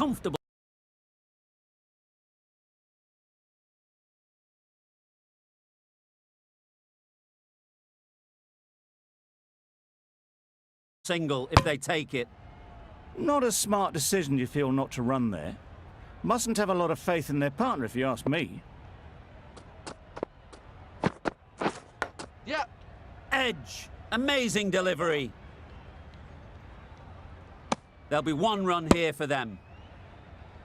comfortable single if they take it. Not a smart decision, you feel, not to run there. Mustn't have a lot of faith in their partner, if you ask me. Yeah. Edge. Amazing delivery. There'll be one run here for them.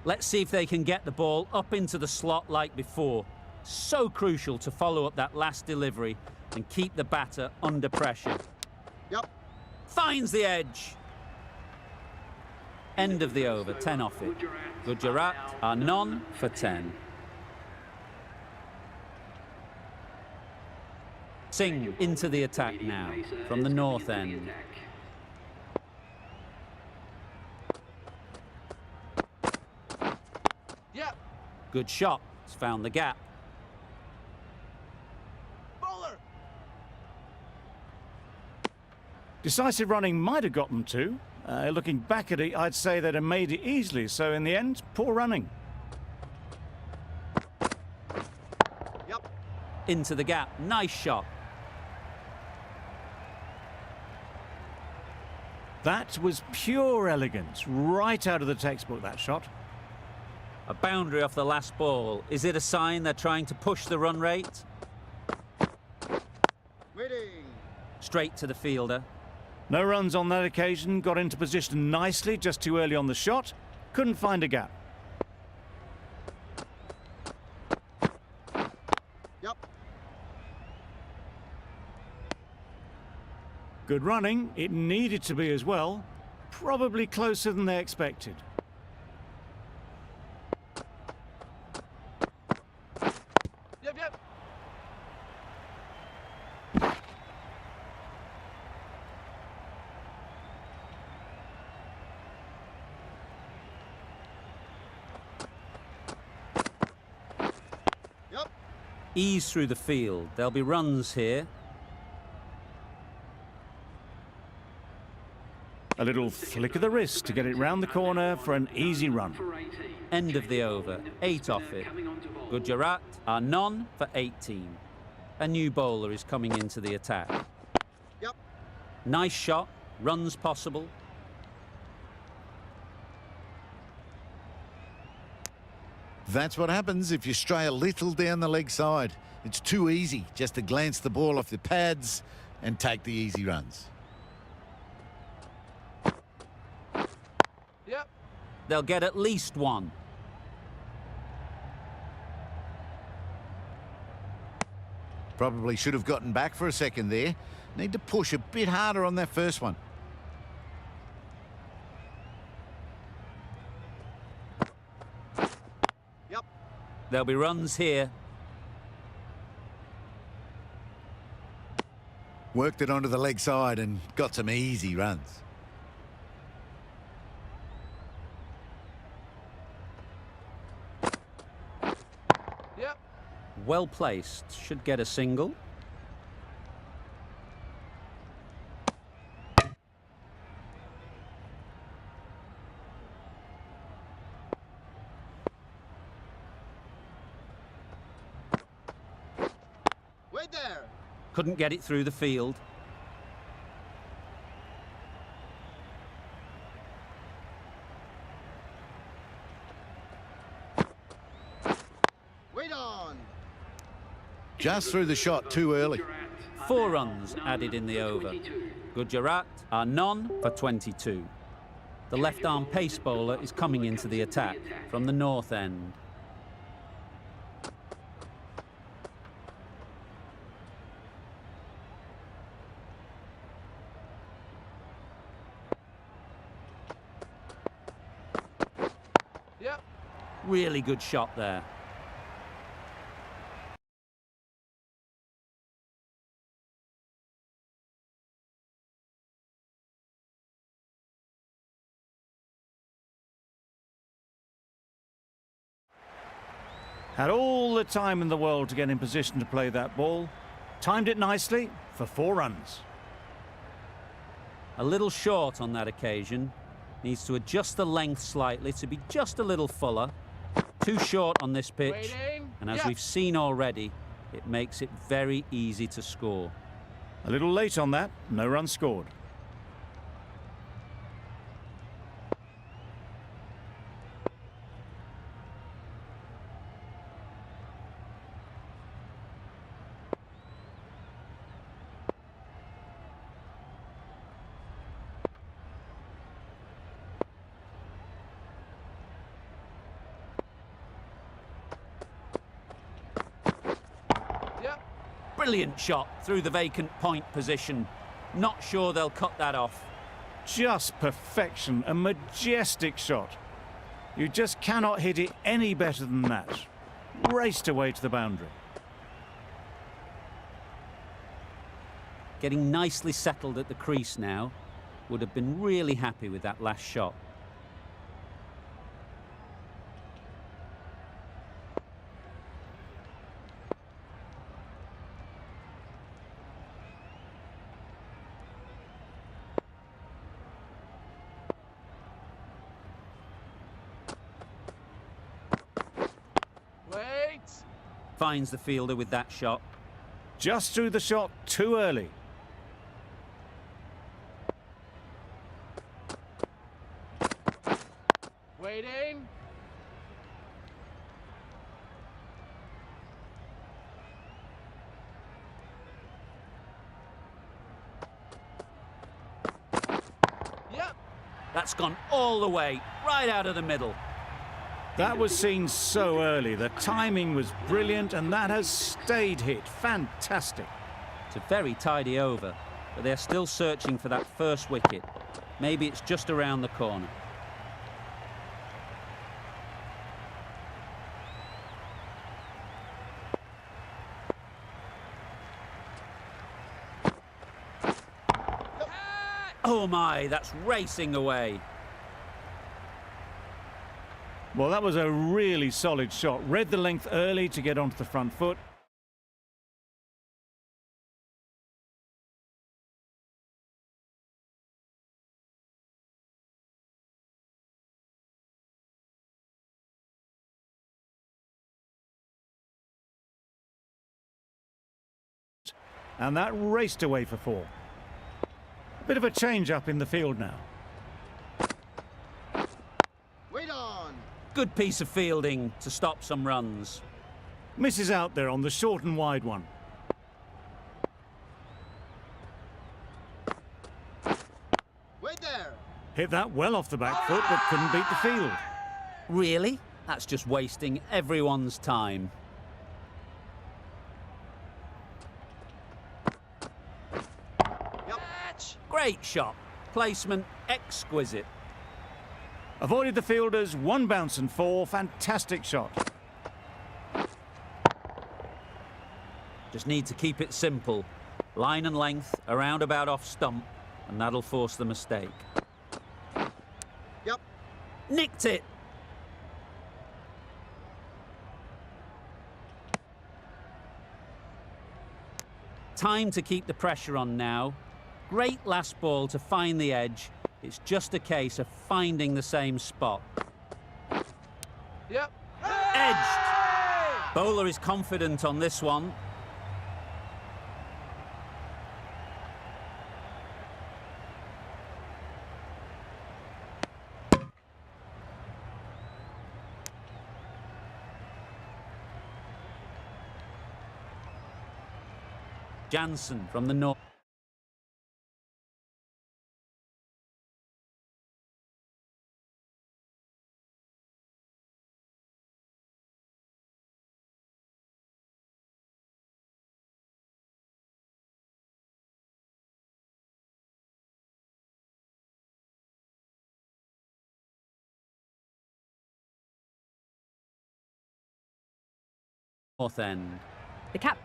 Let's see if they can get the ball up into the slot like before. So crucial to follow up that last delivery and keep the batter under pressure. Yep. Finds the edge. End of the over, 10 off it. Gujarat are none for 10. Singh into the attack now from the north end. Yeah. Good shot. It's found the gap. Bowler. Decisive running might have got them to. Looking back at it, I'd say they'd have made it easily. So in the end, poor running. Yep. Into the gap. Nice shot. That was pure elegance. Right out of the textbook, that shot. A boundary off the last ball. Is it a sign they're trying to push the run rate? Waiting. Straight to the fielder. No runs on that occasion. Got into position nicely, just too early on the shot. Couldn't find a gap. Yep. Good running. It needed to be as well. Probably closer than they expected. Yep, yep. Yep. Ease through the field. There'll be runs here. A little flick of the wrist to get it round the corner for an easy run. End of the over, 8 off it. Gujarat are none for 18. A new bowler is coming into the attack. Yep. Nice shot, runs possible. That's what happens if you stray a little down the leg side. It's too easy just to glance the ball off the pads and take the easy runs. Yep. They'll get at least one. Probably should have gotten back for a second there. Need to push a bit harder on that first one. Yep. There'll be runs here. Worked it onto the leg side and got some easy runs. Yep. Well placed, should get a single. Wait there. Couldn't get it through the field. Wait on. Just threw the shot too early. 4 runs added in the over. Gujarat are none for 22. The left-arm pace bowler is coming into the attack from the north end. Yep. Really good shot there. Had all the time in the world to get in position to play that ball. Timed it nicely for 4 runs. A little short on that occasion. Needs to adjust the length slightly to be just a little fuller. Too short on this pitch. Waiting. And as Yep. we've seen already, it makes it very easy to score. A little late on that, no run scored. Yep. Brilliant shot through the vacant point position. Not sure they'll cut that off. Just perfection, a majestic shot. You just cannot hit it any better than that. Raced away to the boundary. Getting nicely settled at the crease now. Would have been really happy with that last shot. Wait. Finds the fielder with that shot. Just threw the shot too early. Waiting. Yep. That's gone all the way, right out of the middle. That was seen so early. The timing was brilliant and that has stayed hit. Fantastic. It's a very tidy over, but they're still searching for that first wicket. Maybe it's just around the corner. Oh my, that's racing away. Well, that was a really solid shot. Read the length early to get onto the front foot. And that raced away for 4. Bit of a change up in the field now. Wait on. Good piece of fielding to stop some runs. Misses out there on the short and wide one. Wait there. Hit that well off the back foot, but couldn't beat the field. Really? That's just wasting everyone's time. Yep. Great shot. Placement exquisite. Avoided the fielders, 1 bounce and 4. Fantastic shot. Just need to keep it simple. Line and length, around about off stump, and that'll force the mistake. Yep. Nicked it. Time to keep the pressure on now. Great last ball to find the edge. It's just a case of finding the same spot. Yep. Edged. Bowler is confident on this one. Jansen from the north. North end. The captain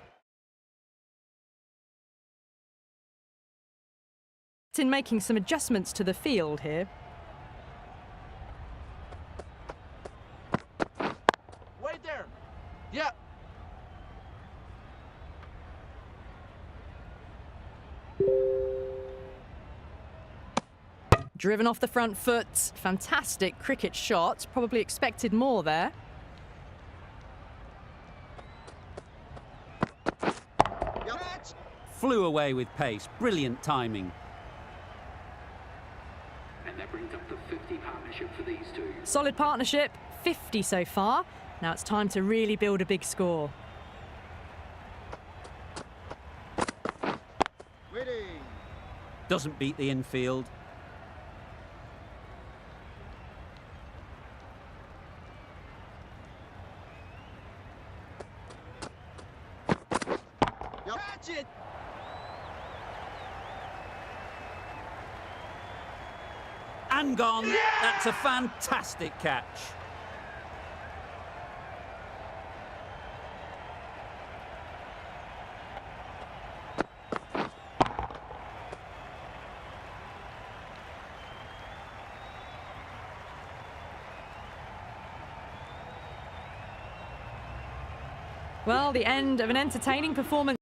making some adjustments to the field here. Wait there. Yep. Driven off the front foot. Fantastic cricket shot. Probably expected more there. Catch. Flew away with pace. Brilliant timing. And that brings up the 50 partnership for these two. Solid partnership. 50 so far. Now it's time to really build a big score. Waiting. Doesn't beat the infield. Yep. Catch it. And gone. That's a fantastic catch. Well, the end of an entertaining performance.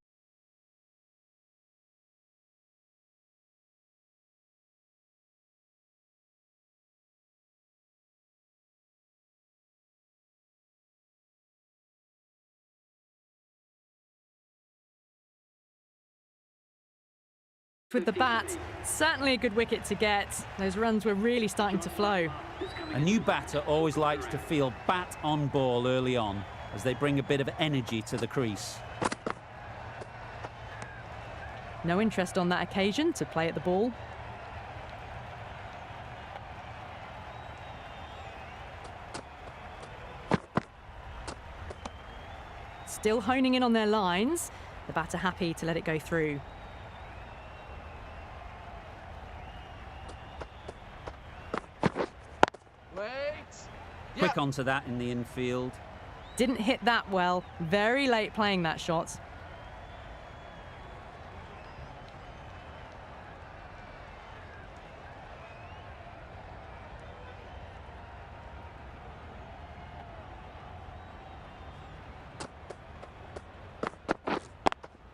With the bat, certainly a good wicket to get. Those runs were really starting to flow. A new batter always likes to feel bat on ball early on, as they bring a bit of energy to the crease. No interest on that occasion to play at the ball. Still honing in on their lines. The batter happy to let it go through. Wait. Quick onto that in the infield. Didn't hit that well. Very late playing that shot.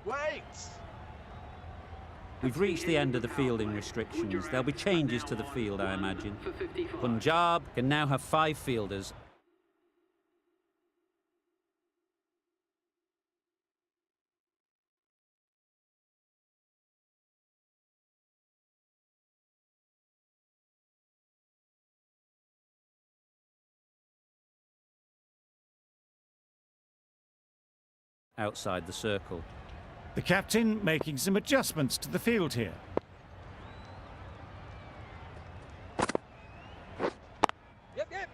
Wait. We've reached the end of the fielding restrictions. There'll be changes to the field, I imagine. Punjab can now have 5 fielders. Outside the circle. The captain making some adjustments to the field here. Yep.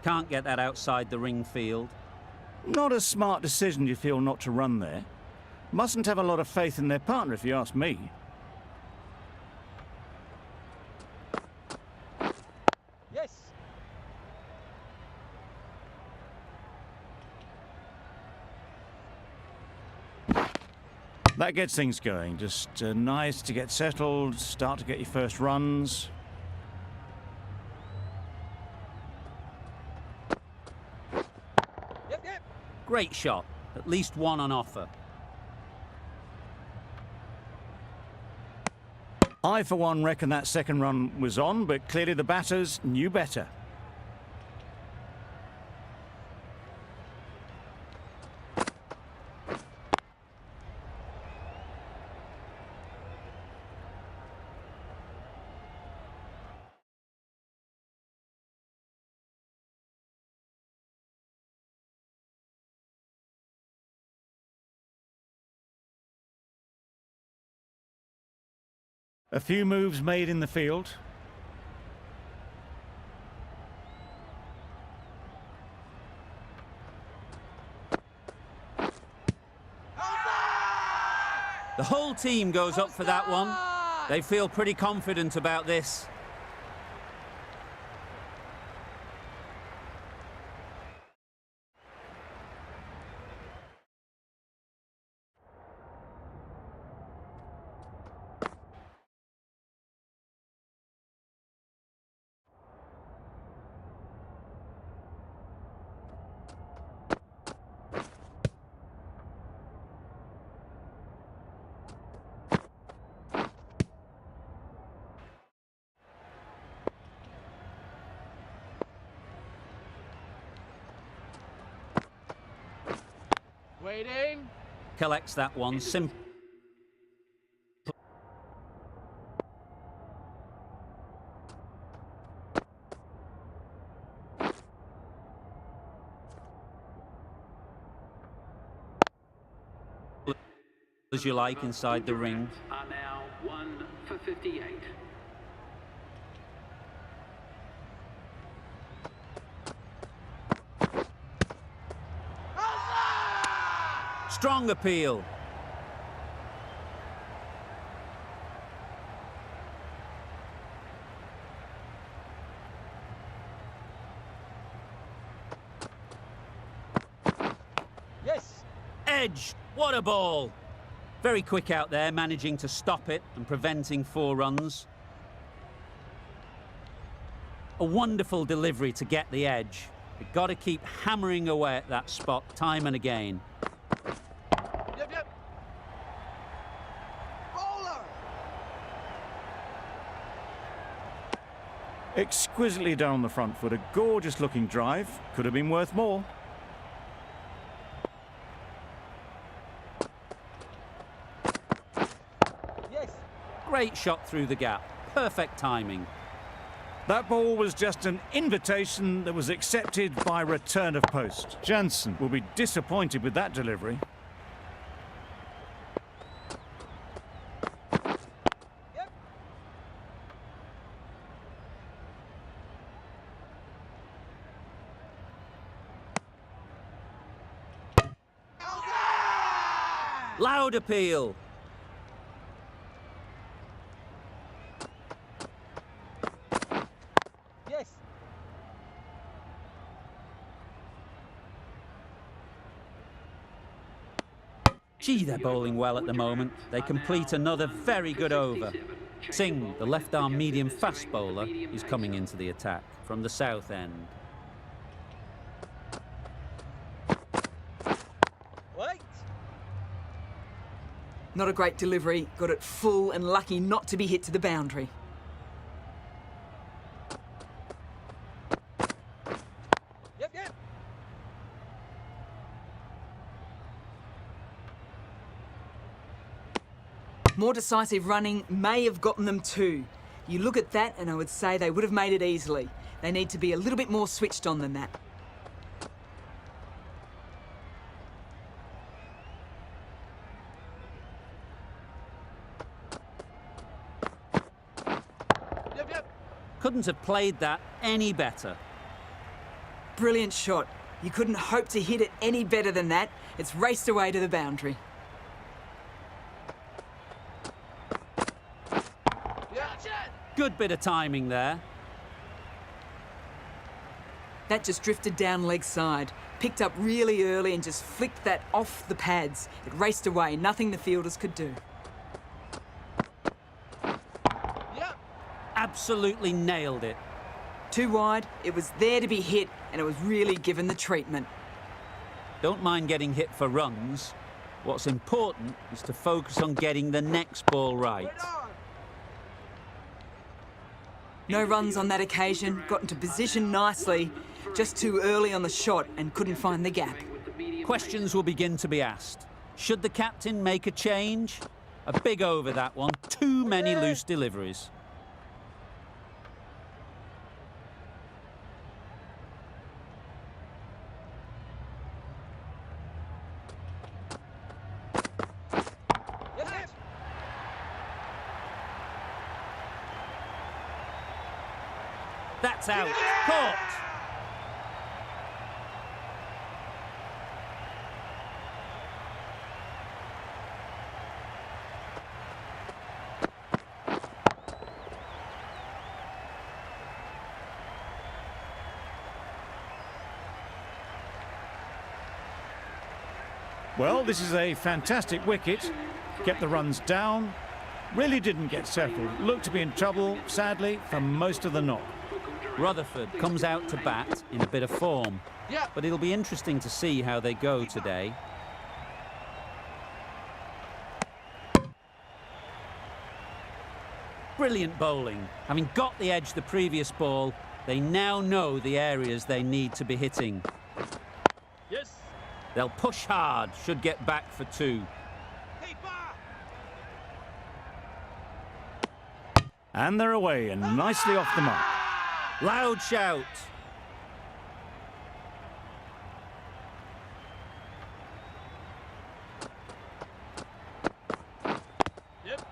Can't get that outside the ring field. Not a smart decision, you feel, not to run there. Mustn't have a lot of faith in their partner, if you ask me. Yes. That gets things going. Just nice to get settled, start to get your first runs. Yep. Great shot. At least one on offer. I, for one, reckon that second run was on, but clearly the batters knew better. A few moves made in the field. The whole team goes up for that one. They feel pretty confident about this. Waiting. Collects that one. Simple. As you like inside the ring. Are now 1 for 58. Strong appeal. Yes. Edge. What a ball. Very quick out there, managing to stop it and preventing 4 runs. A wonderful delivery to get the edge. You've got to keep hammering away at that spot time and again. Yep. Bowler. Exquisitely down the front foot, a gorgeous looking drive. Could have been worth more. Yes. Great shot through the gap. Perfect timing. That ball was just an invitation that was accepted by return of post. Jansen will be disappointed with that delivery. Yep. Loud appeal. Yes. Gee, they're bowling well at the moment. They complete another very good over. Singh, the left-arm medium fast bowler, is coming into the attack from the south end. Wait. Not a great delivery, got it full and lucky not to be hit to the boundary. Yep. More decisive running may have gotten them 2. You look at that and I would say they would have made it easily. They need to be a little bit more switched on than that. Yep. Couldn't have played that any better. Brilliant shot. You couldn't hope to hit it any better than that. It's raced away to the boundary. Good bit of timing there. That just drifted down leg side. Picked up really early and just flicked that off the pads. It raced away, nothing the fielders could do. Yep. Absolutely nailed it. Too wide, it was there to be hit and it was really given the treatment. Don't mind getting hit for runs. What's important is to focus on getting the next ball right. Wait on. No runs on that occasion, got into position nicely, just too early on the shot and couldn't find the gap. Questions will begin to be asked. Should the captain make a change? A big over that one. Too many loose deliveries. Yep. That's out. Caught. Well, this is a fantastic wicket. Kept the runs down. Really didn't get settled. Looked to be in trouble, sadly, for most of the knock. Rutherford comes out to bat in a bit of form. Yep. But it'll be interesting to see how they go today. Brilliant bowling. Having got the edge the previous ball, they now know the areas they need to be hitting. Yes. They'll push hard, should get back for 2. And they're away and nicely off the mark. Loud shout. Yep.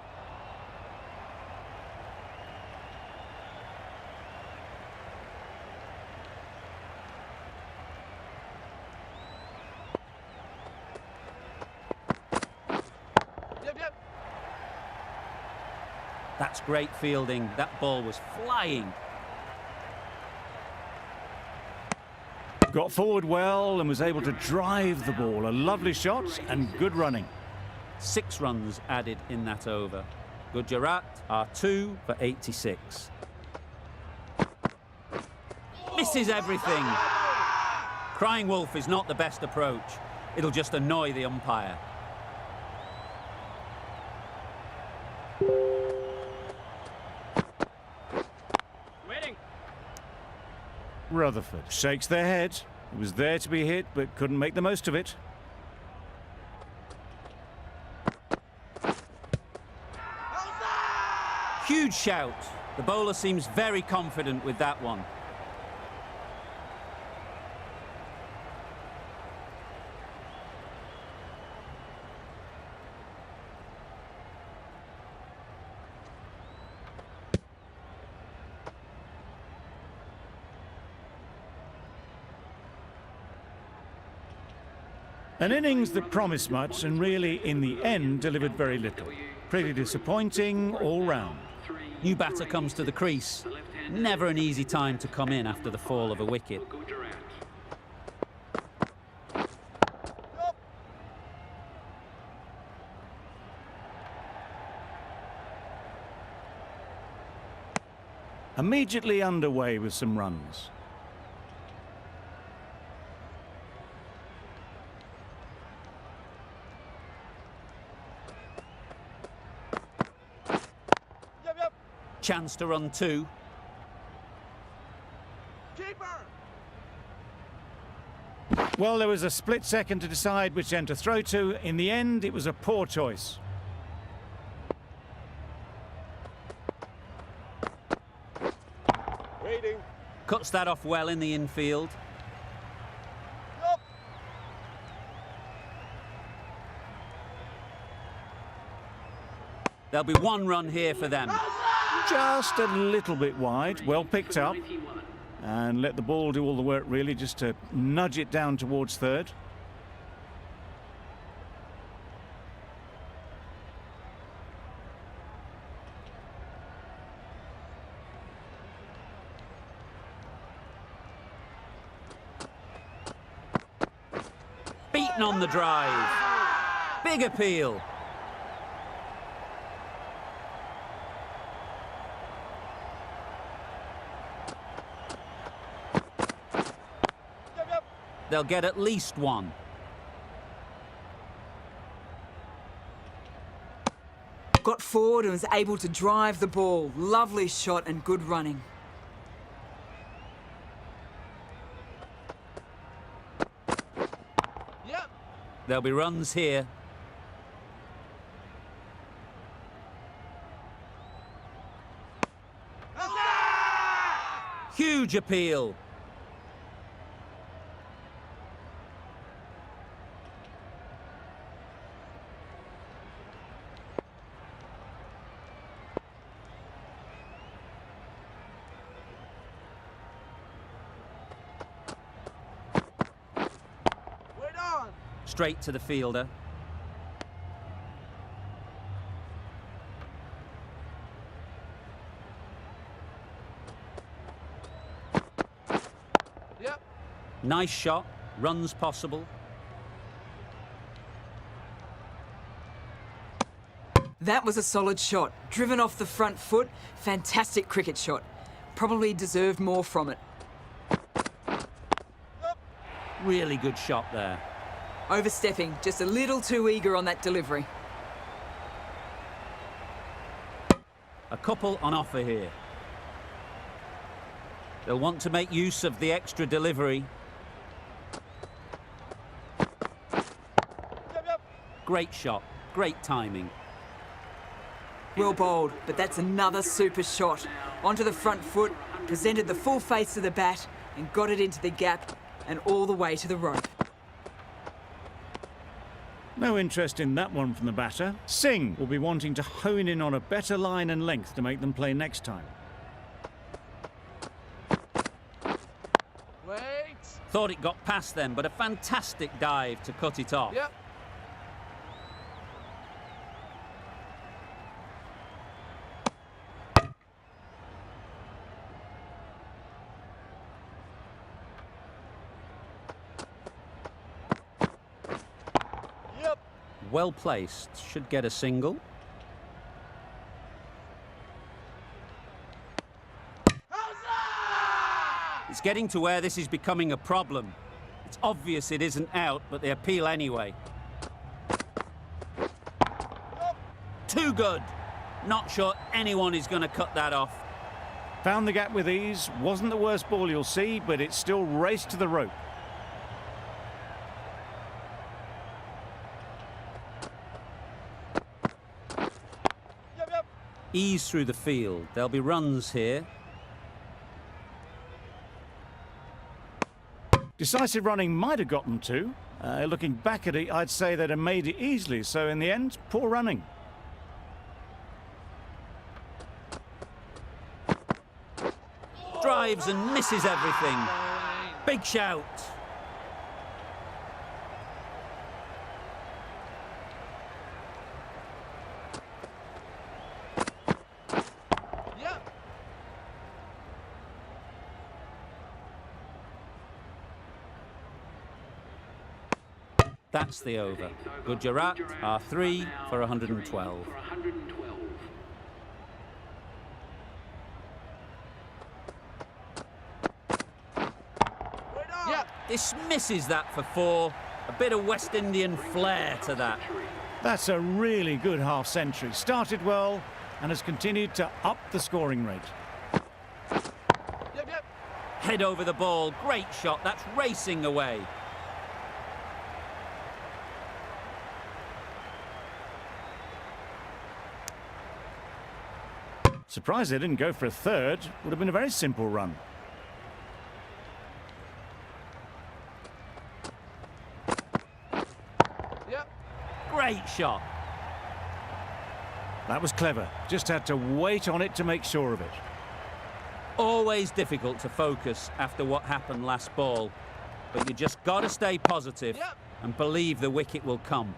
Yep. That's great fielding. That ball was flying. Got forward well and was able to drive the ball. A lovely shot and good running. 6 runs added in that over. Gujarat are 2 for 86. Misses everything. Crying wolf is not the best approach. It'll just annoy the umpire. Rutherford shakes their head. It was there to be hit, but couldn't make the most of it. Huge shout. The bowler seems very confident with that one. An innings that promised much and really, in the end, delivered very little. Pretty disappointing all round. New batter comes to the crease. Never an easy time to come in after the fall of a wicket. Immediately underway with some runs. Chance to run 2. Keeper. Well, there was a split second to decide which end to throw to. In the end, it was a poor choice. Waiting. Cuts that off well in the infield. Up. There'll be 1 run here for them. Just a little bit wide. Well picked up. And let the ball do all the work, really, just to nudge it down towards third. Beaten on the drive. Big appeal. They'll get at least 1. Got forward and was able to drive the ball. Lovely shot and good running. Yep. There'll be runs here. Huge appeal. Straight to the fielder. Yep. Nice shot. Runs possible. That was a solid shot. Driven off the front foot. Fantastic cricket shot. Probably deserved more from it. Really good shot there. Overstepping, just a little too eager on that delivery. A couple on offer here. They'll want to make use of the extra delivery. Great shot, great timing. Well bowled, but that's another super shot. Onto the front foot, presented the full face of the bat and got it into the gap and all the way to the rope. No interest in that one from the batter. Singh will be wanting to hone in on a better line and length to make them play next time. Wait. Thought it got past them, but a fantastic dive to cut it off. Yep. Yep. Well placed, should get a single. It's getting to where this is becoming a problem. It's obvious it isn't out, but they appeal anyway. Too good. Not sure anyone is going to cut that off. Found the gap with ease. Wasn't the worst ball you'll see, but it still raced to the rope. Yep. Ease through the field. There'll be runs here. Decisive running might have got them two. Looking back at it, I'd say they'd have made it easily. So in the end, poor running. Drives and misses everything. Big shout. Yep. That's the over. Gujarat are 3 for 112. For 112. Yep. Dismisses that for 4. A bit of West Indian flair to that. That's a really good half century. Started well and has continued to up the scoring rate. Yep. Head over the ball. Great shot. That's racing away. Surprised they didn't go for a third. Would have been a very simple run. Yep. Great shot. That was clever. Just had to wait on it to make sure of it. Always difficult to focus after what happened last ball. But you just got to stay positive Yep. and believe the wicket will come.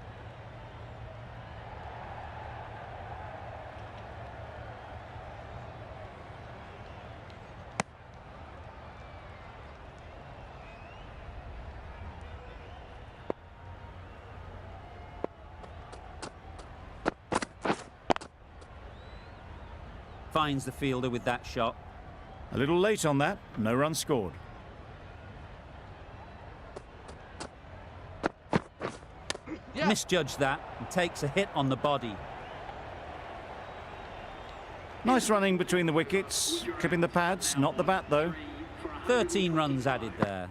Finds the fielder with that shot. A little late on that. No run scored. Yep. Misjudged that and takes a hit on the body. Nice running between the wickets. Clipping the pads. Not the bat, though. 13 runs added there.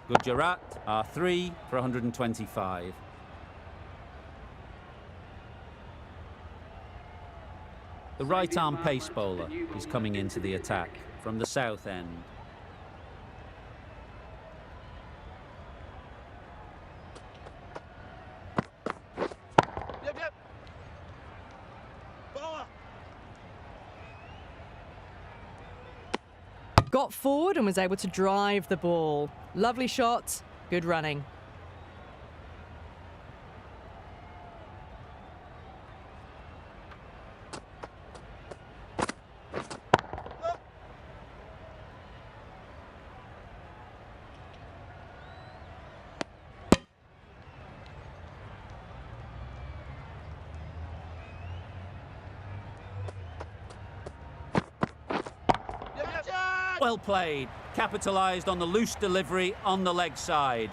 Gujarat are 3 for 125. The right-arm pace bowler is coming into the attack from the south end. Yep. Bowler. Got forward and was able to drive the ball. Lovely shot, good running. Well played. Capitalised on the loose delivery on the leg side.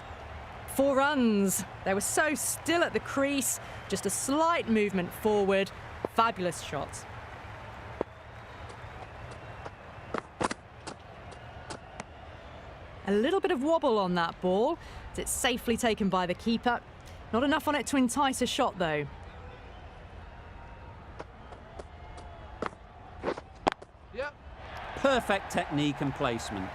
4 runs. They were so still at the crease. Just a slight movement forward. Fabulous shot. A little bit of wobble on that ball. It's safely taken by the keeper. Not enough on it to entice a shot, though. Yep. Perfect technique and placement.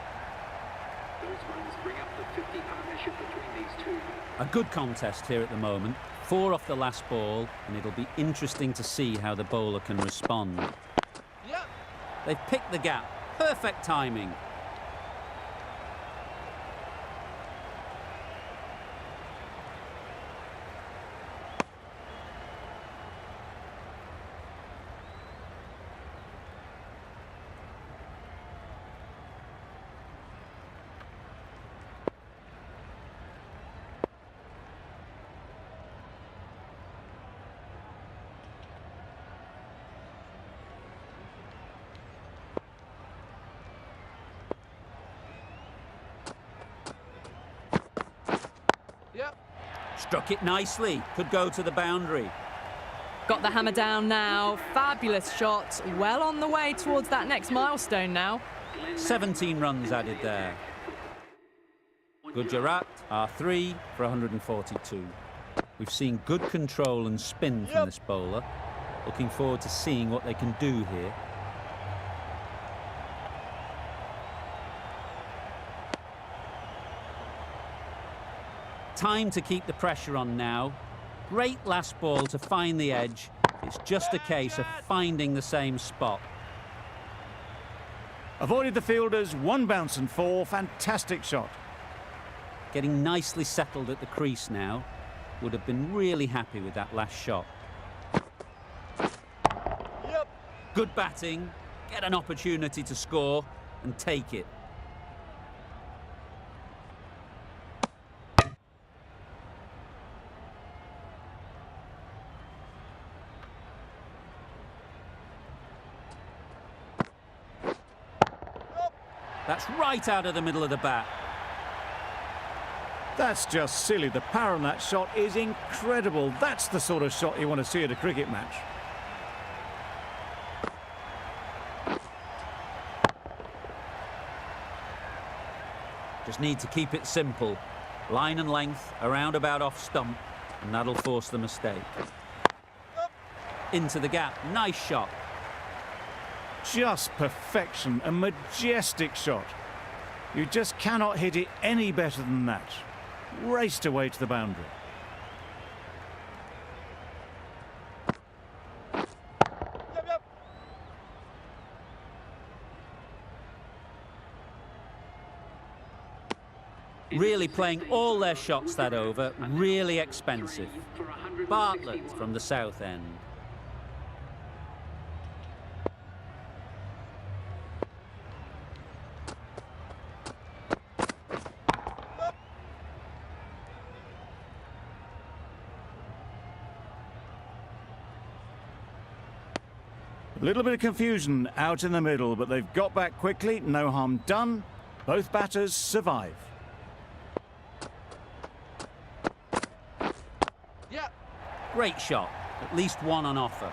Those runs bring up the 50 partnership between these two. A good contest here at the moment. 4 off the last ball, and it'll be interesting to see how the bowler can respond. Yep. They've picked the gap. Perfect timing. Yep. Struck it nicely. Could go to the boundary. Got the hammer down now. Fabulous shot. Well on the way towards that next milestone now. 17 runs added there. Gujarat are 3 for 142. We've seen good control and spin from this bowler. Looking forward to seeing what they can do here. Time to keep the pressure on now. Great last ball to find the edge. It's just a case of finding the same spot. Avoided the fielders, 1 bounce and 4. Fantastic shot. Getting nicely settled at the crease now. Would have been really happy with that last shot. Yep. Good batting. Get an opportunity to score and take it. That's right out of the middle of the bat. That's just silly. The power on that shot is incredible. That's the sort of shot you want to see at a cricket match. Just need to keep it simple. Line and length, around about off stump, and that'll force the mistake. Into the gap. Nice shot. Just perfection. A majestic shot. You just cannot hit it any better than that. Raced away to the boundary. Yep. Really playing all their shots that over. Really expensive. Bartlett from the south end. A little bit of confusion out in the middle, but they've got back quickly. No harm done. Both batters survive. Yep. Great shot. At least 1 on offer.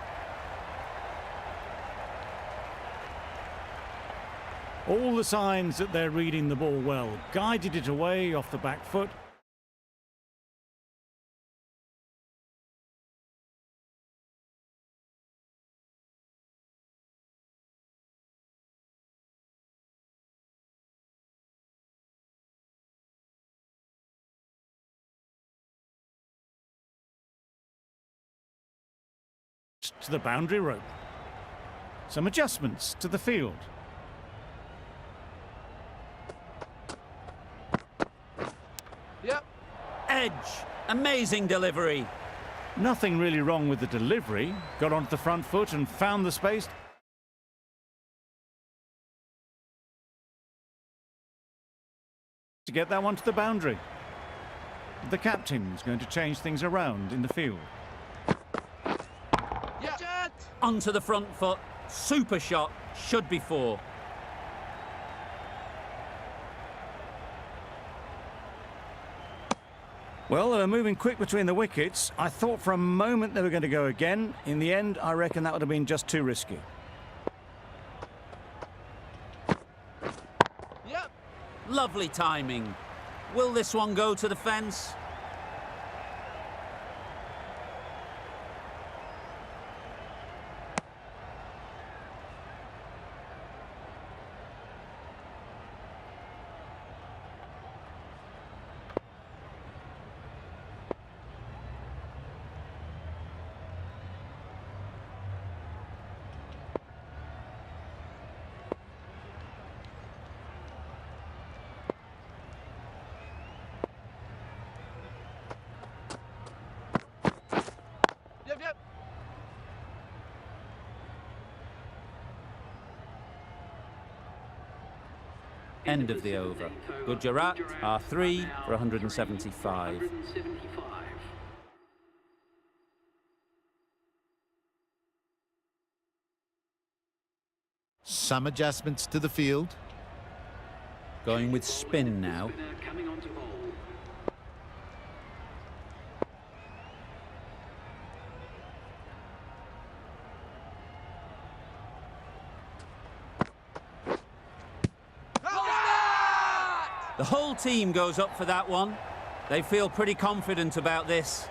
All the signs that they're reading the ball well. Guided it away off the back foot. To the boundary rope. Some adjustments to the field. Yep. Edge. Amazing delivery. Nothing really wrong with the delivery. Got onto the front foot and found the space. To get that one to the boundary. The captain's going to change things around in the field. Yep. Onto the front foot. Super shot. Should be 4. Well, they were moving quick between the wickets. I thought for a moment they were going to go again. In the end, I reckon that would have been just too risky. Yep. Lovely timing. Will this one go to the fence? End of the over. Gujarat are 3 for 175. Some adjustments to the field. Going with spin now. Coming on to bowl. The whole team goes up for that one. They feel pretty confident about this.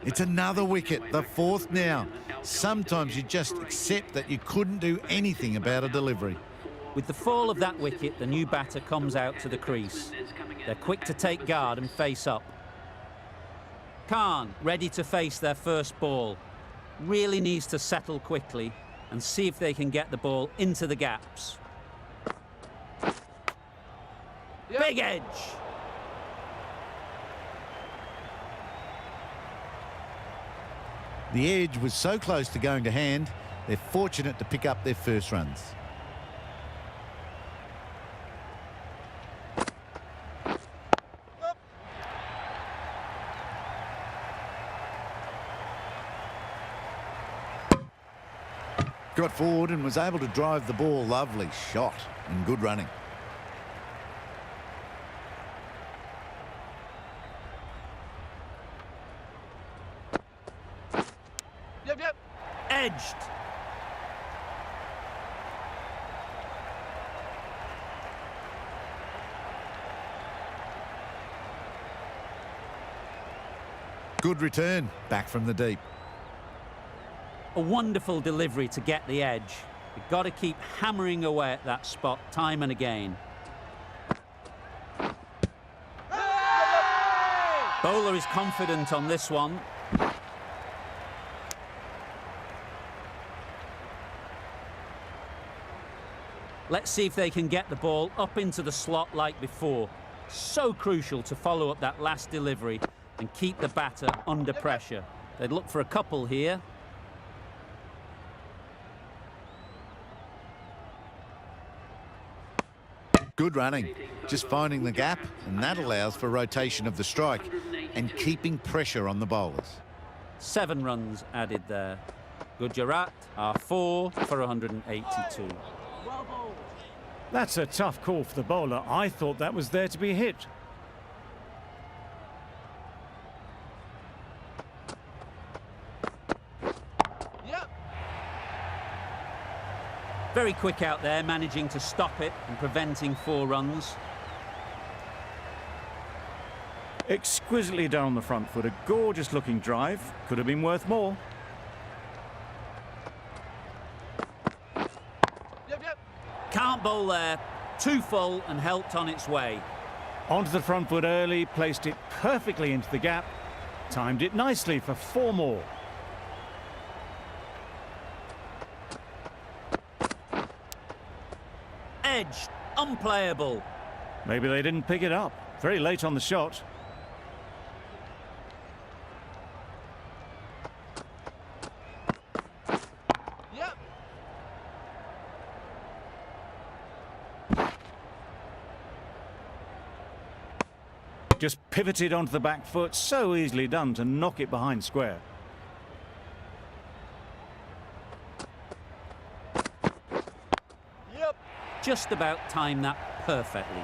It's another wicket, the fourth now. Sometimes you just accept that you couldn't do anything about a delivery. With the fall of that wicket, the new batter comes out to the crease. They're quick to take guard and face up. Khan ready to face their first ball. Really needs to settle quickly and see if they can get the ball into the gaps. Yep. Big edge. The edge was so close to going to hand, they're fortunate to pick up their first runs. Got forward and was able to drive the ball. Lovely shot and good running. Yep. Edged. Good return, back from the deep. A wonderful delivery to get the edge. You've got to keep hammering away at that spot time and again. Bowler is confident on this one. Let's see if they can get the ball up into the slot like before. So crucial to follow up that last delivery and keep the batter under pressure. They'd look for a couple here. Good running, just finding the gap, and that allows for rotation of the strike and keeping pressure on the bowlers. 7 runs added there. Gujarat are 4 for 182. That's a tough call for the bowler. I thought that was there to be hit. Yep. Very quick out there, managing to stop it and preventing 4 runs. Exquisitely done on the front foot. A gorgeous looking drive. Could have been worth more. Yep. Can't bowl there. Too full and helped on its way. Onto the front foot early, placed it perfectly into the gap. Timed it nicely for 4 more. Edged. Unplayable. Maybe they didn't pick it up. Very late on the shot. Yep. Just pivoted onto the back foot. So easily done to knock it behind square. Yep. Just about timed that perfectly.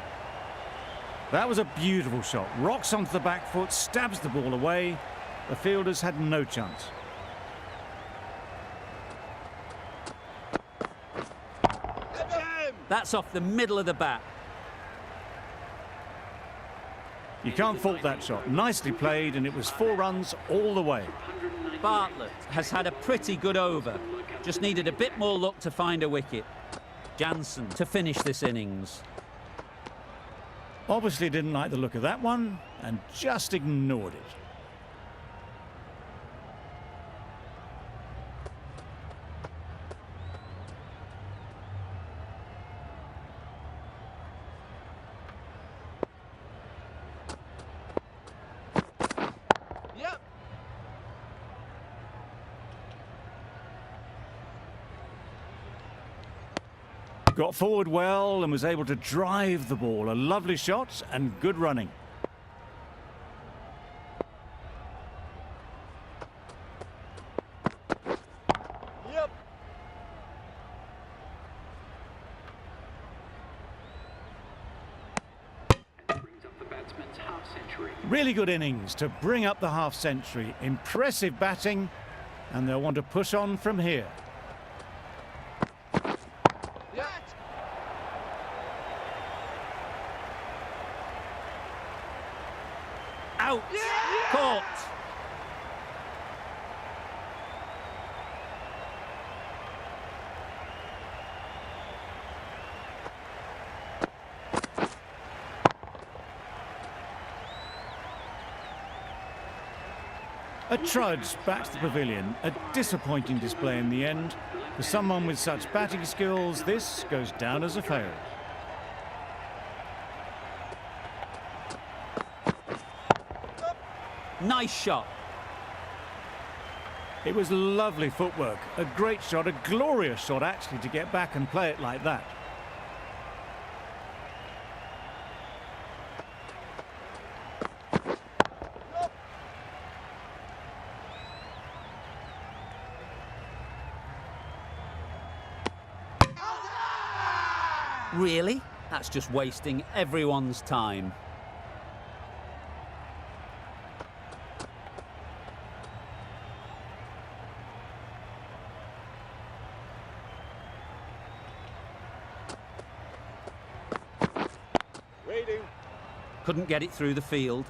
That was a beautiful shot. Rocks onto the back foot, stabs the ball away. The fielders had no chance. That's off the middle of the bat. You can't fault that shot. Nicely played, and it was 4 runs all the way. Bartlett has had a pretty good over. Just needed a bit more luck to find a wicket. Jansen to finish this innings. Obviously didn't like the look of that one and just ignored it. Got forward well and was able to drive the ball. A lovely shot and good running. Yep. Brings up the batsman's half century. Really good innings to bring up the half century. Impressive batting, and they'll want to push on from here. Yeah. Out! Caught! A trudge back to the pavilion. A disappointing display in the end. For someone with such batting skills, this goes down as a fail. Nice shot. It was lovely footwork. A great shot, a glorious shot actually, to get back and play it like that. Really? That's just wasting everyone's time. Couldn't get it through the field.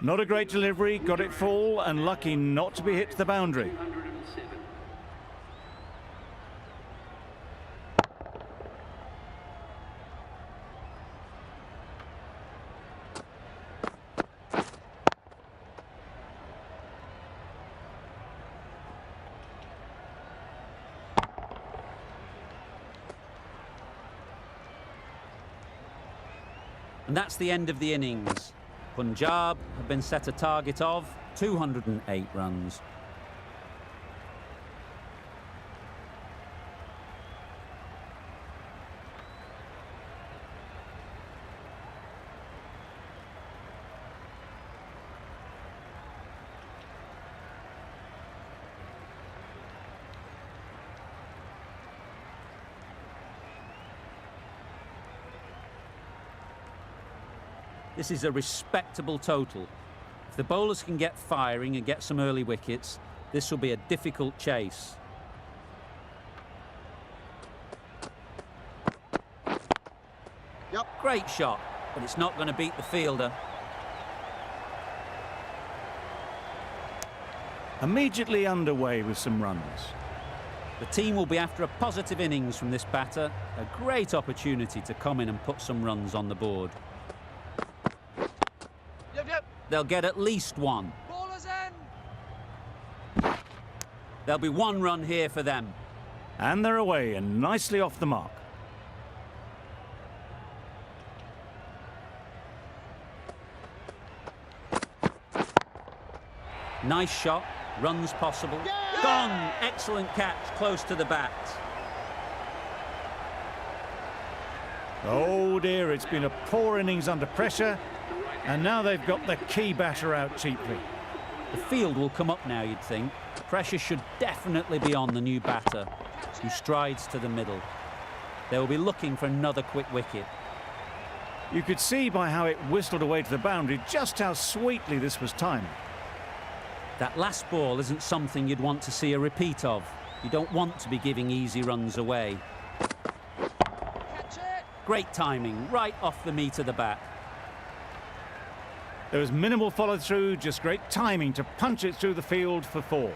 Not a great delivery, got it full and lucky not to be hit to the boundary. 207. And that's the end of the innings. Punjab have been set a target of 208 runs. This is a respectable total. If the bowlers can get firing and get some early wickets, this will be a difficult chase. Yep. Great shot, but it's not going to beat the fielder. Immediately underway with some runs. The team will be after a positive innings from this batter. A great opportunity to come in and put some runs on the board. Yep. They'll get at least one. Ballers in. There'll be one run here for them. And they're away and nicely off the mark. Nice shot, runs possible. Gone! Excellent catch, close to the bat. Oh dear, it's been a poor innings under pressure. And now they've got the key batter out cheaply. The field will come up now, you'd think. Pressure should definitely be on the new batter, who strides to the middle. They will be looking for another quick wicket. You could see by how it whistled away to the boundary just how sweetly this was timed. That last ball isn't something you'd want to see a repeat of. You don't want to be giving easy runs away. Catch it. Great timing, right off the meat of the bat. There was minimal follow-through, just great timing to punch it through the field for 4.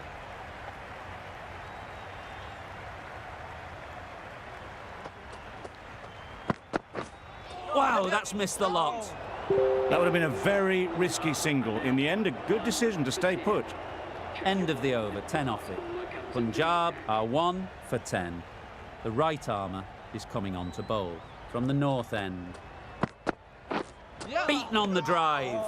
Wow, that's missed the lot. That would have been a very risky single. In the end, a good decision to stay put. End of the over, 10 off it. Punjab are 1 for 10. The right armour is coming on to bowl from the north end. Yep. Beaten on the drive.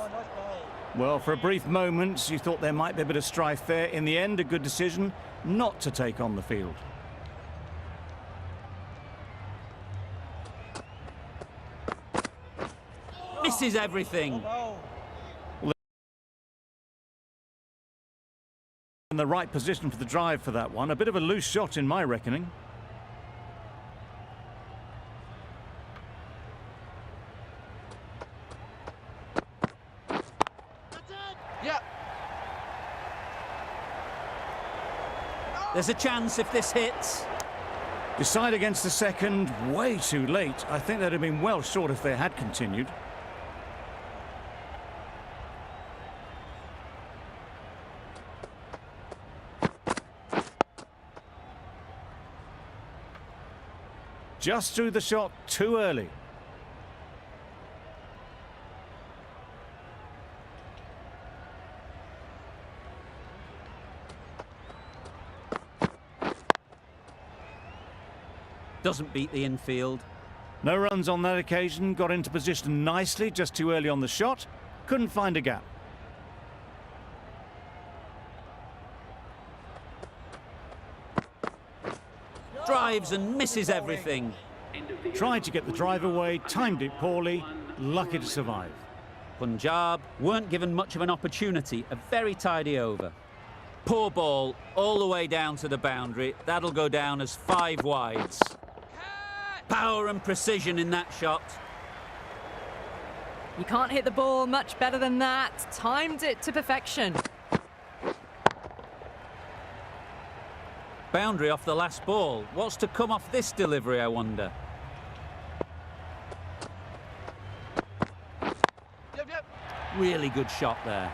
Well, for a brief moment, you thought there might be a bit of strife there. In the end, a good decision not to take on the field. misses everything. In the right position for the drive for that one. A bit of a loose shot in my reckoning. Yeah. There's a chance if this hits. Decide against the second, way too late. I think they'd have been well short if they had continued. Just threw the shot too early. Doesn't beat the infield. No runs on that occasion, got into position nicely, just too early on the shot. Couldn't find a gap. Drives and misses everything. Tried to get the drive away, timed it poorly, lucky to survive. Punjab weren't given much of an opportunity, a very tidy over. Poor ball all the way down to the boundary. That'll go down as 5 wides. Power and precision in that shot. You can't hit the ball much better than that. Timed it to perfection. Boundary off the last ball. What's to come off this delivery, I wonder? Yep. Really good shot there.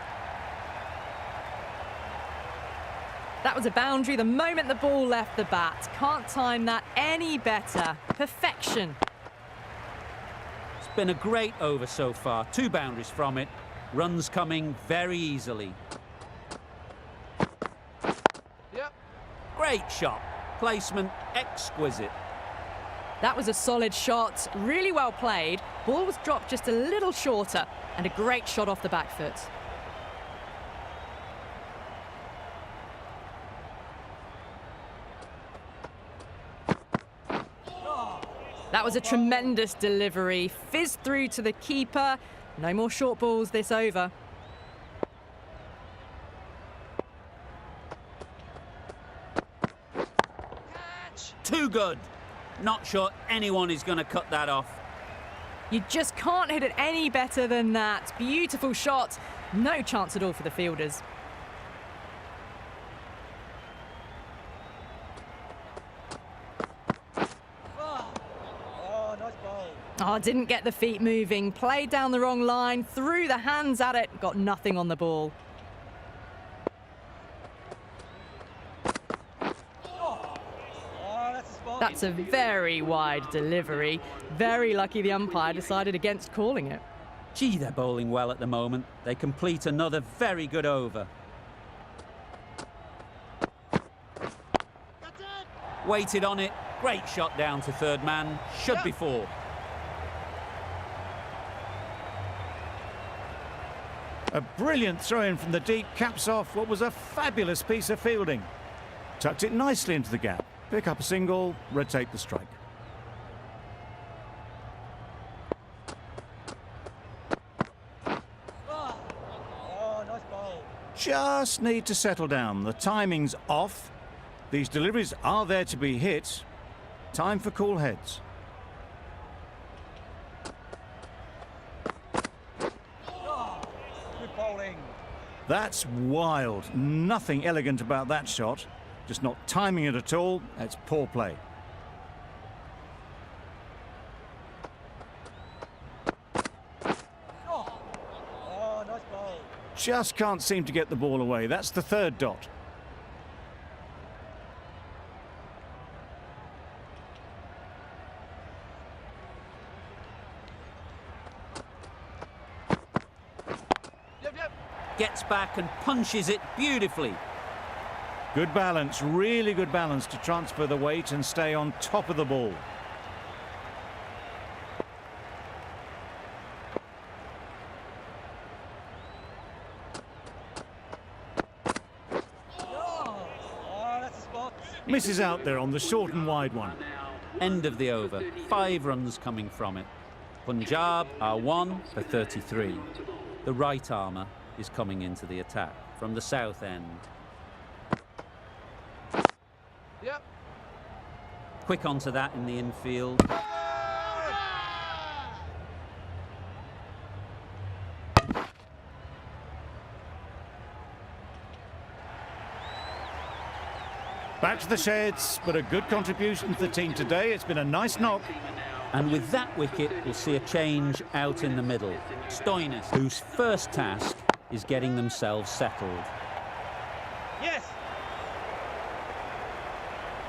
That was a boundary the moment the ball left the bat. Can't time that any better. Perfection. It's been a great over so far. 2 boundaries from it. Runs coming very easily. Yep. Great shot. Placement exquisite. That was a solid shot. Really well played. Ball was dropped just a little shorter. And a great shot off the back foot. That was a tremendous delivery. Fizzed through to the keeper. No more short balls this over. Catch. Too good. Not sure anyone is going to cut that off. You just can't hit it any better than that. Beautiful shot. No chance at all for the fielders. Oh, didn't get the feet moving. Played down the wrong line. Threw the hands at it. Got nothing on the ball. That's a very wide delivery. Very lucky the umpire decided against calling it. Gee, they're bowling well at the moment. They complete another very good over. Waited on it. Great shot down to third man. Should be 4. A brilliant throw-in from the deep, caps off what was a fabulous piece of fielding. Tucked it nicely into the gap. Pick up a single, rotate the strike. Nice ball. Just need to settle down. The timing's off. These deliveries are there to be hit. Time for cool heads. Good bowling. That's wild. Nothing elegant about that shot. Just not timing it at all. That's poor play. Nice ball. Just can't seem to get the ball away. That's the 3rd dot. Gets back and punches it beautifully. Good balance, really good balance to transfer the weight and stay on top of the ball. That's a spot. Misses out there on the short and wide one. End of the over. 5 runs coming from it. Punjab are 1 for 33. The right armour is coming into the attack from the south end. Yep. Quick onto that in the infield. Back to the sheds, but a good contribution to the team today. It's been a nice knock. And with that wicket, we'll see a change out in the middle. Stoinis, whose first task is getting themselves settled. Yes.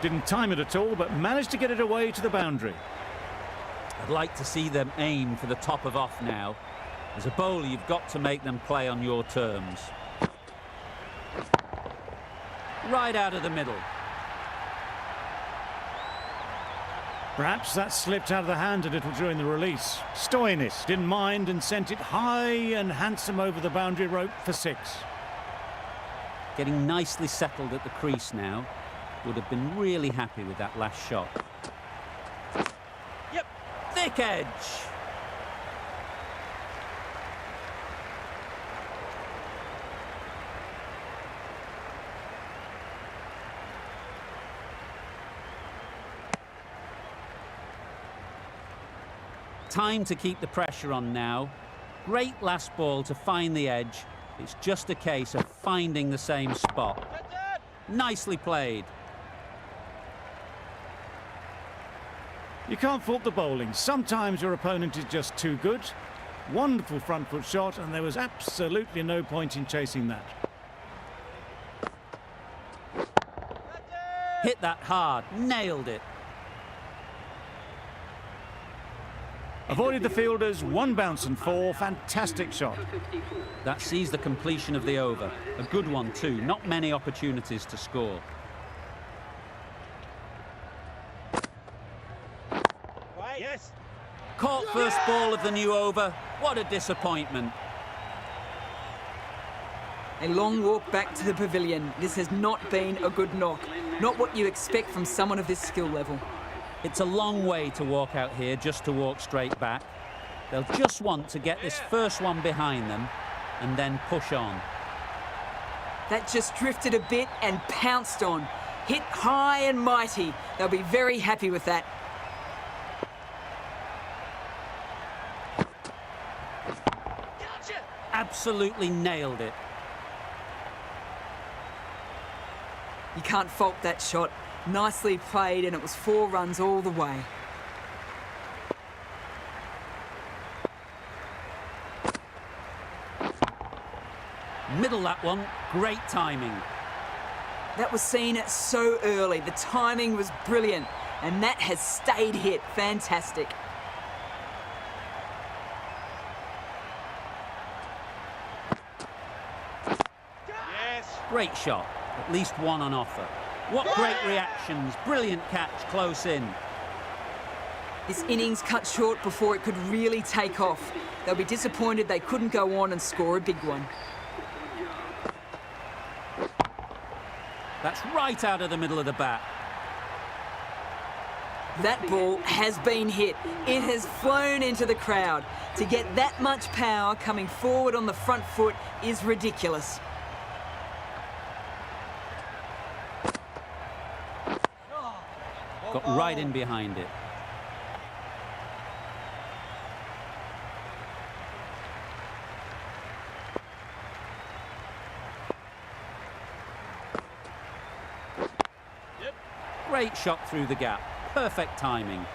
Didn't time it at all, but managed to get it away to the boundary. I'd like to see them aim for the top of off now. As a bowler, you've got to make them play on your terms. Right out of the middle. Perhaps that slipped out of the hand a little during the release. Stoinis didn't mind and sent it high and handsome over the boundary rope for 6. Getting nicely settled at the crease now. Would have been really happy with that last shot. Yep. Thick edge. Time to keep the pressure on now. Great last ball to find the edge. It's just a case of finding the same spot. Nicely played. You can't fault the bowling. Sometimes your opponent is just too good. Wonderful front foot shot, and there was absolutely no point in chasing that. Hit that hard, nailed it. Avoided the fielders, 1 bounce and 4. Fantastic shot. That sees the completion of the over. A good one too, not many opportunities to score. Right. Yes. Caught first ball of the new over. What a disappointment. A long walk back to the pavilion. This has not been a good knock. Not what you expect from someone of this skill level. It's a long way to walk out here just to walk straight back. They'll just want to get this first one behind them and then push on. That just drifted a bit and pounced on. Hit high and mighty. They'll be very happy with that. Gotcha. Absolutely nailed it. You can't fault that shot. Nicely played, and it was 4 runs all the way. Middle that one, great timing. That was seen so early. The timing was brilliant, and that has stayed hit. Fantastic. Yes. Great shot, at least 1 on offer. What great reactions, brilliant catch close in. This innings cut short before it could really take off. They'll be disappointed they couldn't go on and score a big one. That's right out of the middle of the bat. That ball has been hit. It has flown into the crowd. To get that much power coming forward on the front foot is ridiculous. Got right in behind it. Yep. Great shot through the gap. Perfect timing.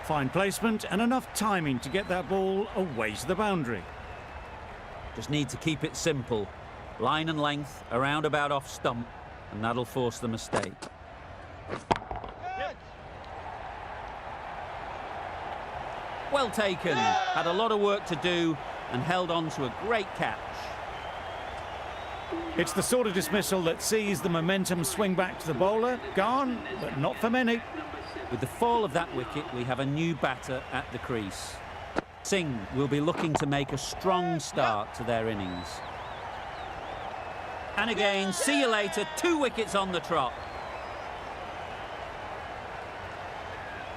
Fine placement and enough timing to get that ball away to the boundary. Just need to keep it simple. Line and length, around about off stump, and that'll force the mistake. Good. Well taken. Had a lot of work to do and held on to a great catch. It's the sort of dismissal that sees the momentum swing back to the bowler. Gone, but not for many. With the fall of that wicket, we have a new batter at the crease. Singh will be looking to make a strong start to their innings. And again, see you later, 2 wickets on the trot.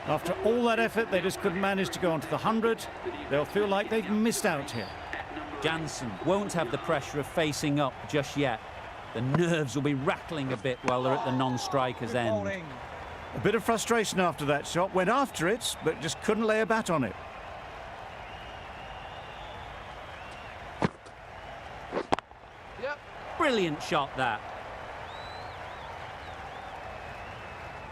After all that effort, they just couldn't manage to go onto the 100. They'll feel like they've missed out here. Jansen won't have the pressure of facing up just yet. The nerves will be rattling a bit while they're at the non-striker's end. Bowling. A bit of frustration after that shot. Went after it, but just couldn't lay a bat on it. Brilliant shot, that.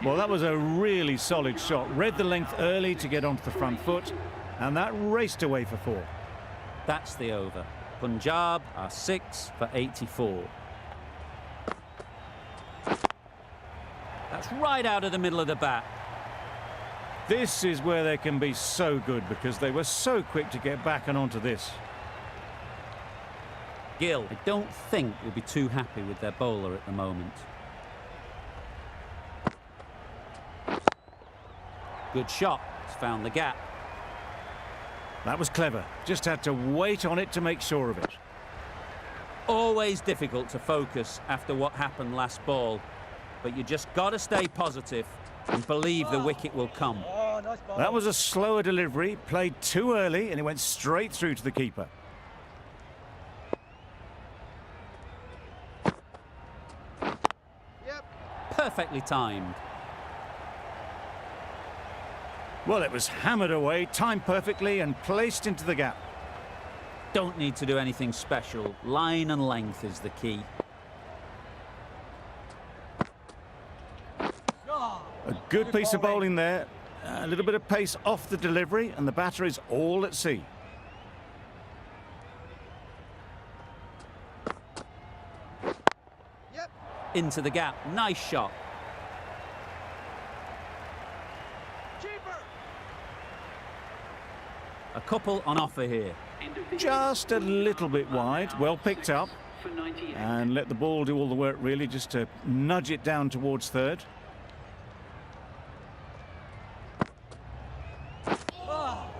Well, that was a really solid shot. Read the length early to get onto the front foot, and that raced away for 4. That's the over. Punjab are 6 for 84. That's right out of the middle of the bat. This is where they can be so good because they were so quick to get back and onto this. Gill, I don't think will be too happy with their bowler at the moment. Good shot. It's found the gap. That was clever. Just had to wait on it to make sure of it. Always difficult to focus after what happened last ball, but you just got to stay positive and believe the wicket will come. Oh, nice ball. That was a slower delivery, played too early, and it went straight through to the keeper. Perfectly timed. Well, it was hammered away, timed perfectly, and placed into the gap. Don't need to do anything special. Line and length is the key. A good piece of bowling there. A little bit of pace off the delivery, and the batter is all at sea. Into the gap. Nice shot. A couple on offer here. Just a little bit wide, well picked up, and let the ball do all the work really, just to nudge it down towards third.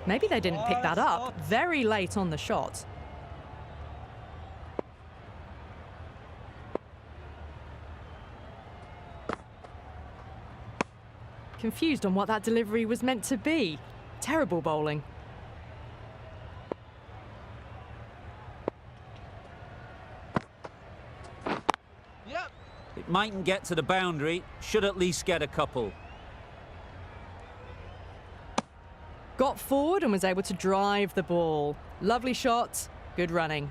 Maybe they didn't pick that up very late on the shot. Confused on what that delivery was meant to be. Terrible bowling. It mightn't get to the boundary, should at least get a couple. Got forward and was able to drive the ball. Lovely shot, good running.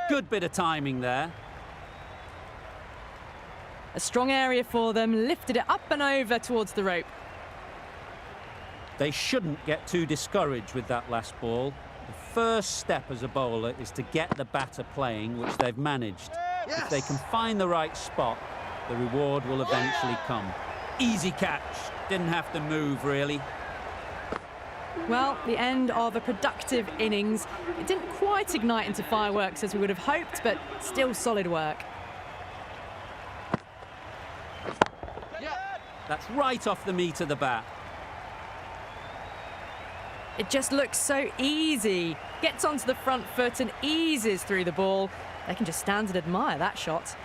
Good bit of timing there. A strong area for them, lifted it up and over towards the rope. They shouldn't get too discouraged with that last ball. The first step as a bowler is to get the batter playing, which they've managed. If they can find the right spot, the reward will eventually come. Easy catch. Didn't have to move, really. Well, the end of a productive innings. It didn't quite ignite into fireworks as we would have hoped, but still solid work. That's right off the meat of the bat. It just looks so easy. Gets onto the front foot and eases through the ball. They can just stand and admire that shot.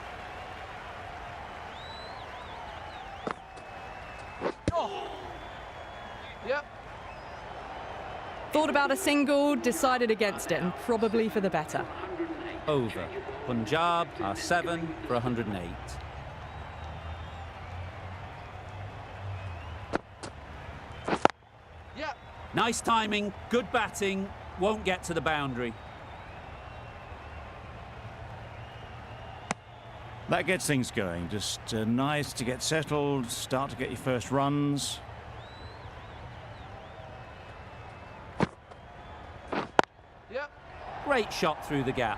Thought about a single, decided against it, and probably for the better. Over. Punjab are 7 for 108. Nice timing, good batting, won't get to the boundary. That gets things going. Just nice to get settled, start to get your first runs. Great shot through the gap.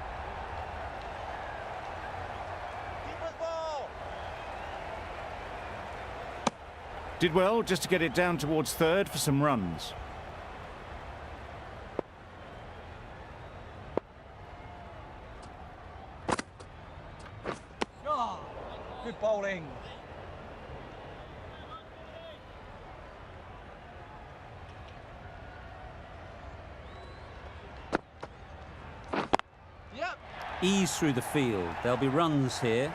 Did well just to get it down towards third for some runs. Good bowling. Ease through the field. There'll be runs here.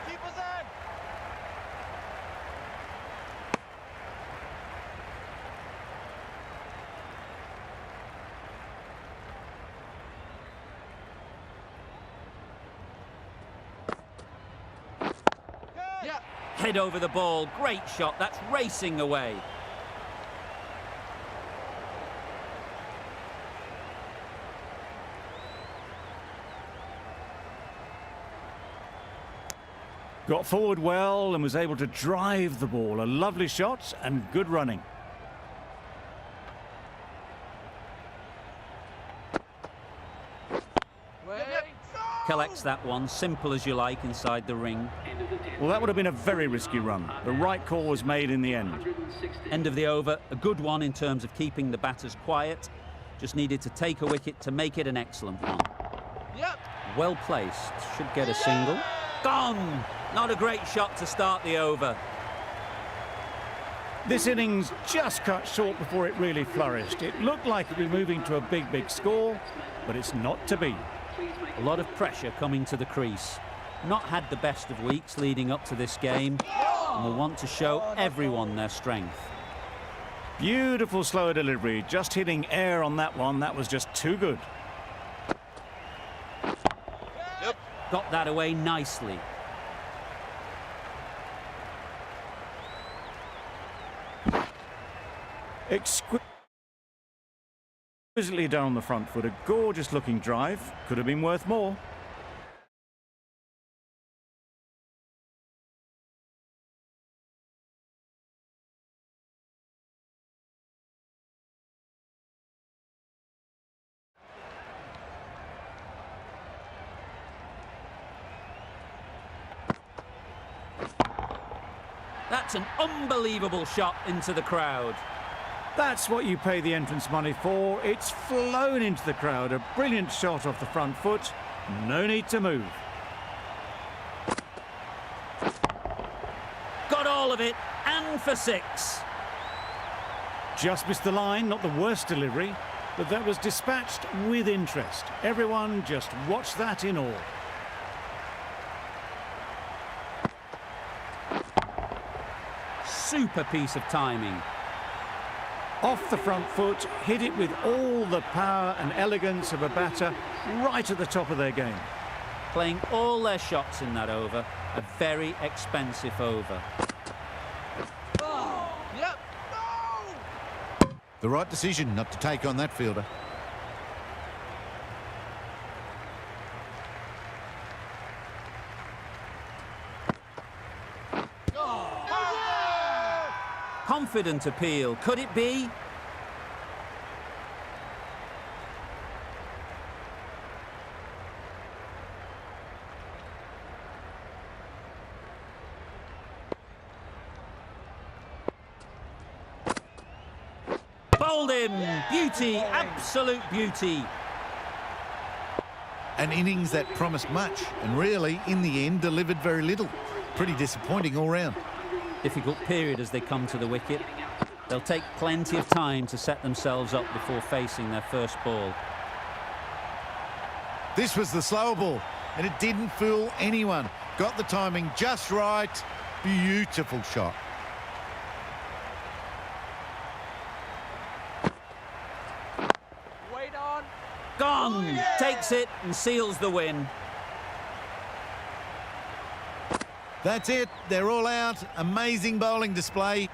Keep us in. Yeah. Head over the ball. Great shot. That's racing away. Got forward well and was able to drive the ball. A lovely shot and good running. Collects that one. Simple as you like inside the ring. Well, that would have been a very risky run. The right call was made in the end. End of the over. A good one in terms of keeping the batters quiet. Just needed to take a wicket to make it an excellent one. Yep. Well placed. Should get a single. Gone! Not a great shot to start the over. This innings just cut short before it really flourished. It looked like it'd be moving to a big score, but it's not to be. A lot of pressure coming to the crease. Not had the best of weeks leading up to this game, and will want to show everyone their strength. Beautiful slow delivery, just hitting air on that one. That was just too good. Got that away nicely. Exquisitely done on the front foot. A gorgeous looking drive. Could have been worth more. That's an unbelievable shot into the crowd. That's what you pay the entrance money for. It's flown into the crowd. A brilliant shot off the front foot. No need to move. Got all of it, and for 6. Just missed the line, not the worst delivery, but that was dispatched with interest. Everyone just watched that in awe. Super piece of timing. Off the front foot, hit it with all the power and elegance of a batter right at the top of their game. Playing all their shots in that over. A very expensive over. Yep. No! The right decision not to take on that fielder. Confident appeal. Could it be? Bowled him. Beauty. Absolute beauty. An innings that promised much and really, in the end, delivered very little. Pretty disappointing all round. Difficult period as they come to the wicket. They'll take plenty of time to set themselves up before facing their first ball. This was the slower ball, and it didn't fool anyone. Got the timing just right. Beautiful shot. Wait on. Gone! Takes it and seals the win. That's it. They're all out. Amazing bowling display.